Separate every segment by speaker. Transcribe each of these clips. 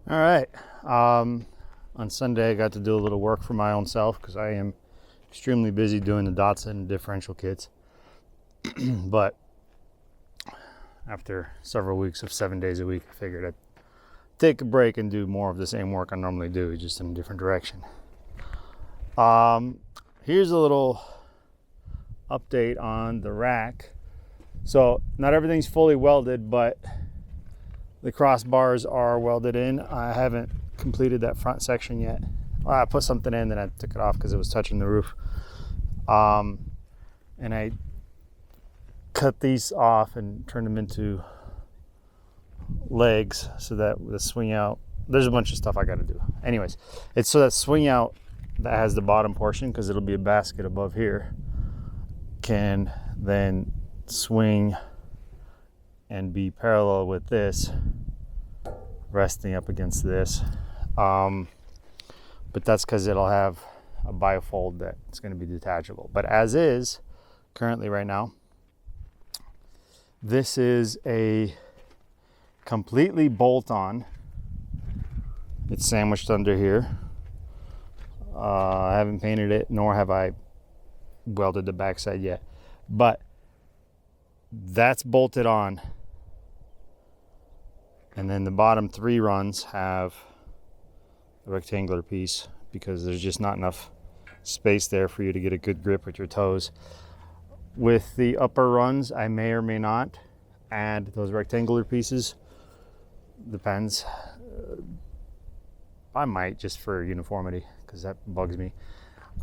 Speaker 1: All right. On Sunday, I got to do a little work for my own self because I am extremely busy doing the Datsun differential kits. But after several weeks of 7 days a week, I figured I'd take a break and do more of the same work I normally do, just in a different direction. Here's a little update on the rack. So not everything's fully welded, but the crossbars are welded in. I haven't completed that front section yet. Well, I put something in, then I took it off because it was touching the roof. And I cut these off and turned them into legs so that the swing out, there's a bunch of stuff I got to do. Anyways, it's so that swing out that has the bottom portion, because it'll be a basket above here, can then swing and be parallel with this, resting up against this. But that's because it'll have a bifold that's going to be detachable. But as is, currently right now, this is a completely bolt-on. It's sandwiched under here. I haven't painted it, nor have I welded the backside yet. But that's bolted on. And then the bottom three runs have a rectangular piece because there's just not enough space there for you to get a good grip with your toes. With the upper runs, I may or may not add those rectangular pieces. Depends. I might, just for uniformity, because that bugs me.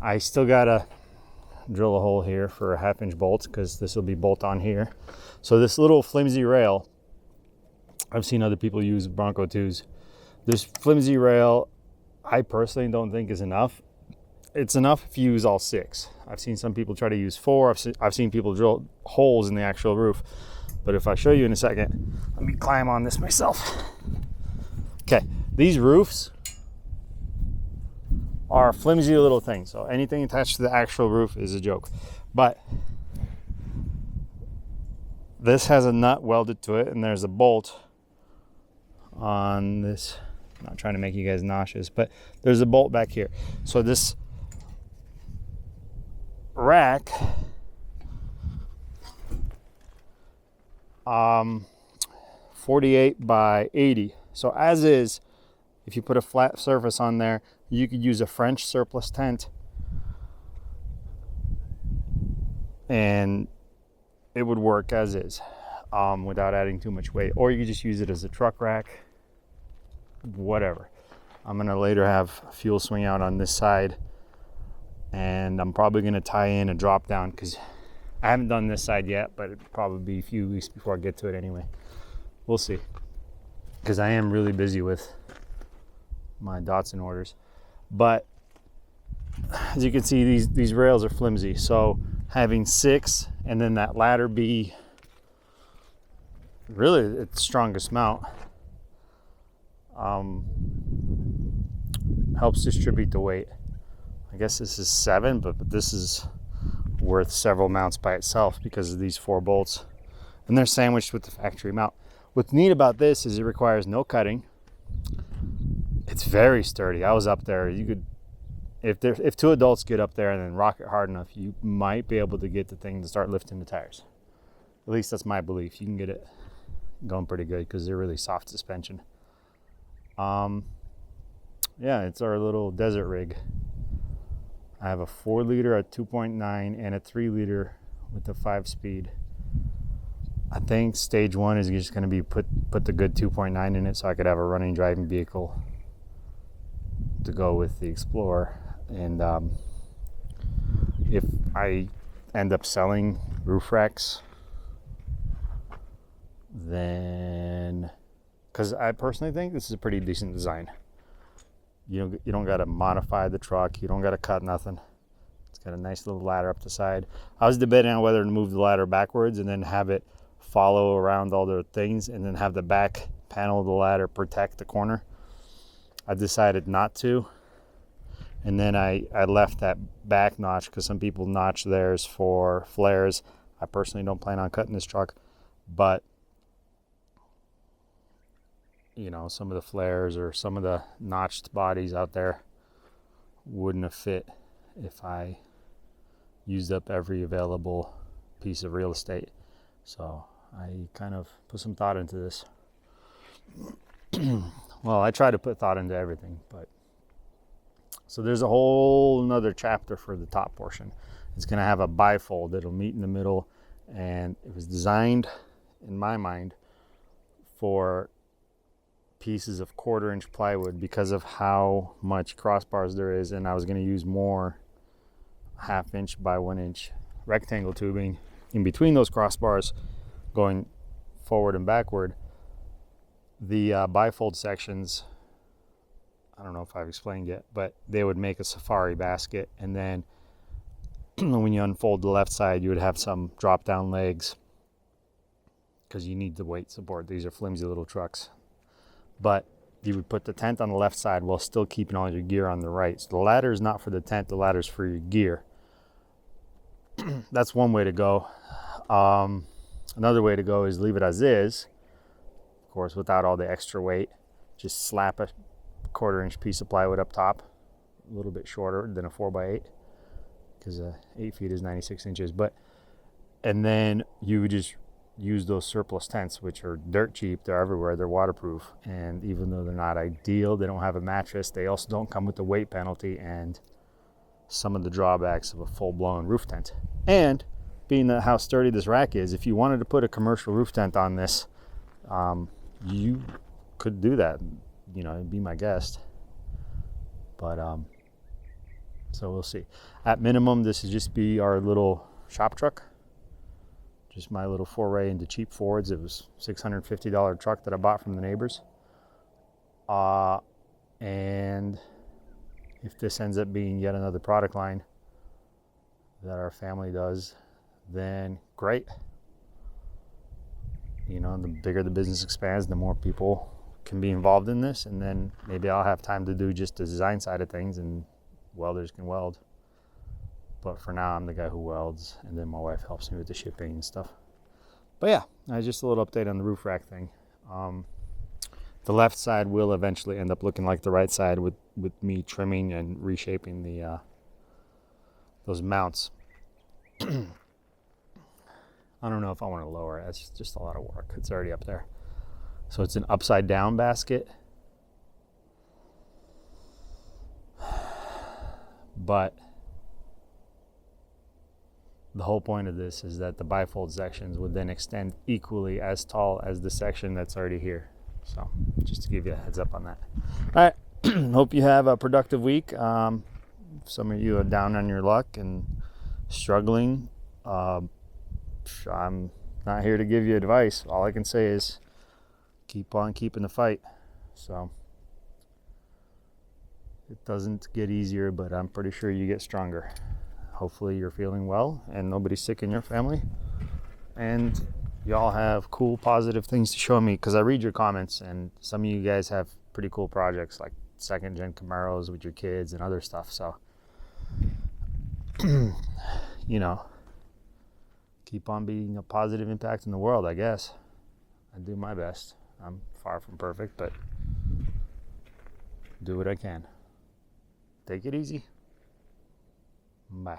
Speaker 1: I still gotta drill a hole here for a 1/2-inch bolt, because this will be bolt on here. So this little flimsy rail, I've seen other people use Bronco 2s. This flimsy rail, I personally don't think is enough. It's enough if you use all 6. I've seen some people try to use 4. I've seen people drill holes in the actual roof. But if I show you in a second, let me climb on this myself. Okay, these roofs are flimsy little things. So anything attached to the actual roof is a joke. But this has a nut welded to it, and there's a bolt on this. I'm not trying to make you guys nauseous, but there's a bolt back here. So this rack 48 by 80. So as is, if you put a flat surface on there, you could use a French surplus tent and it would work as is, without adding too much weight. Or you could just use it as a truck rack, whatever. I'm gonna later have a fuel swing out on this side, and I'm probably gonna tie in a drop down, because I haven't done this side yet, but it'll probably be a few weeks before I get to it anyway. We'll see, because I am really busy with my Datsun orders. But as you can see, these rails are flimsy, so having 6 and then that ladder be really its strongest mount helps distribute the weight. I guess this is 7, but this is worth several mounts by itself because of these 4 bolts, and they're sandwiched with the factory mount. What's neat about this is it requires no cutting. It's very sturdy. I was up there. You could, if 2 adults get up there and then rock it hard enough, you might be able to get the thing to start lifting the tires. At least that's my belief. You can get it going pretty good because they're really soft suspension. Yeah, it's our little desert rig. I have a 4-liter at 2.9 and a 3-liter with the 5-speed. I think stage 1 is just going to be put the good 2.9 in it so I could have a running driving vehicle to go with the Explorer. And if I end up selling roof racks, then, because I personally think this is a pretty decent design. You don't got to modify the truck. You don't got to cut nothing. It's got a nice little ladder up the side. I was debating on whether to move the ladder backwards and then have it follow around all the things and then have the back panel of the ladder protect the corner. I decided not to. And then I left that back notch because some people notch theirs for flares. I personally don't plan on cutting this truck, but you know, some of the flares or some of the notched bodies out there wouldn't have fit if I used up every available piece of real estate. So I kind of put some thought into this. Well, I try to put thought into everything, but so there's a whole nother chapter for the top portion. It's going to have a bifold. It'll meet in the middle, and it was designed, in my mind, for pieces of 1/4-inch plywood because of how much crossbars there is, and I was going to use more 1/2 inch by 1 inch rectangle tubing in between those crossbars going forward and backward. The bifold sections, I don't know if I've explained yet, but they would make a safari basket, and then when you unfold the left side, you would have some drop down legs because you need the weight support. These are flimsy little trucks. But you would put the tent on the left side while still keeping all your gear on the right. So the ladder is not for the tent, the ladder is for your gear. That's one way to go. Another way to go is leave it as is, of course, without all the extra weight. Just slap a 1/4-inch piece of plywood up top, a little bit shorter than a 4x8, because 8 feet is 96 inches. And then you would just use those surplus tents, which are dirt cheap. They're everywhere. They're waterproof. And even though they're not ideal, they don't have a mattress. They also don't come with the weight penalty and some of the drawbacks of a full-blown roof tent. And being that how sturdy this rack is, if you wanted to put a commercial roof tent on this, you could do that. You know, be my guest. But so we'll see. At minimum, this would just be our little shop truck. Just my little foray into cheap Fords. It was $650 truck that I bought from the neighbors. And if this ends up being yet another product line that our family does, then great. You know, the bigger the business expands, the more people can be involved in this, and then maybe I'll have time to do just the design side of things and welders can weld. But for now, I'm the guy who welds, and then my wife helps me with the shipping and stuff. But yeah, just a little update on the roof rack thing. The left side will eventually end up looking like the right side with me trimming and reshaping the those mounts. I don't know if I want to lower it. It's just a lot of work. It's already up there. So it's an upside down basket. But the whole point of this is that the bifold sections would then extend equally as tall as the section that's already here. So just to give you a heads up on that. All right. Hope you have a productive week. Some of you are down on your luck and struggling. I'm not here to give you advice. All I can say is keep on keeping the fight. So it doesn't get easier, but I'm pretty sure you get stronger. Hopefully you're feeling well and nobody's sick in your family. And y'all have cool, positive things to show me, because I read your comments, and some of you guys have pretty cool projects like second-gen Camaros with your kids and other stuff. So, you know, keep on being a positive impact in the world, I guess. I do my best. I'm far from perfect, but do what I can. Take it easy. Bye.